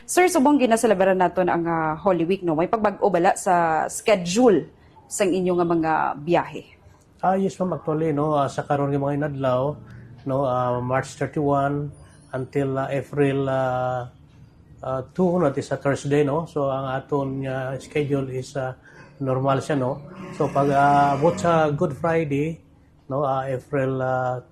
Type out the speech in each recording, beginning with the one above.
Sir, subong ginaselebrahan naton ang Holy Week, no? May pagbag-o bala sa schedule sang inyo nga mga biyahe. Yes ma'am, actually no, sa karon nga mga inadlaw no, March 31 until April 2 no, is a Thursday no. So ang aton schedule is normal siya no. So pag abot sa Good Friday no, April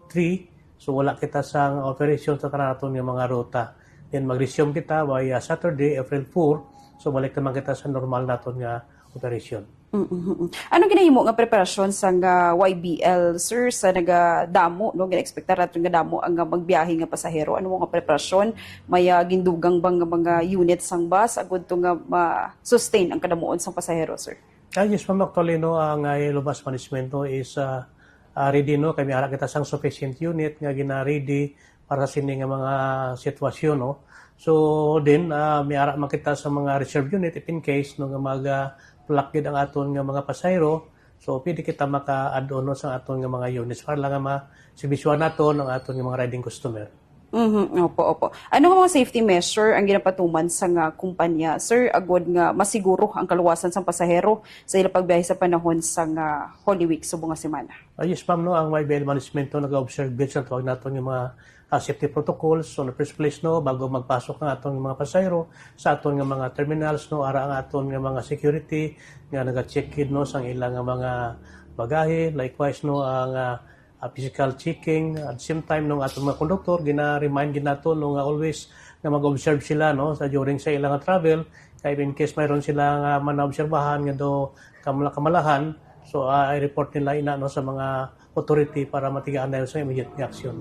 3, so wala kita sang operation sa kanaton nga mga ruta. Then mag-resume kita by Saturday, April 4. So balik naman kita sa normal naton nga operation. Anong ginahimo nga preparasyon sa YBL, sir, sa nagadamo, no? Gina-expecta natin nga damo ang magbiyahe nga pasahero. Ano mo nga preparasyon? May gindugang bang mga units sang bus agud to nga ma-sustain ang kadamuon sang pasahero, sir? Yes, ma'am, actually no, ang Lubas Management no, is ready no, kami ara kita sang sufficient unit nga gina-ready para sa sini nga mga sitwasyon no. So then may ara makita sa mga reserve unit if in case no nga plakid ang aton nga mga pasahero, so pwede kita maka-add on sa aton nga mga units para lang ma-sibisyon naton ang aton nga mga riding customer. Opo. Ano nga mga safety measure ang ginapatuman sa nga kumpanya, sir, agod nga masiguro ang kaluwasan sang pasahero sa ilang pagbiyahe sa panahon sa nga Holy Week subong nga semana? Yes, ma'am, no, ang YBL Management no, nag-observe based sa tawag naton yung mga safety protocols. So, in the first place, no, bago magpasok ng aton mga pasahero sa aton nga mga terminals, no, ara ang aton nga mga security nga naga-check-in no, sang ilang nga mga bagahe. Likewise, no, ang physical checking. At the same time, no, aton mga conductor, gina-remind ginato no, nga always nga mag-observe sila no, sa during sa ilang travel. Kaya in case mayroon sila nga man-obserbahan nga do kamalahan, so I report nila ina no, sa mga authority para matigaan dahil sa immediate action.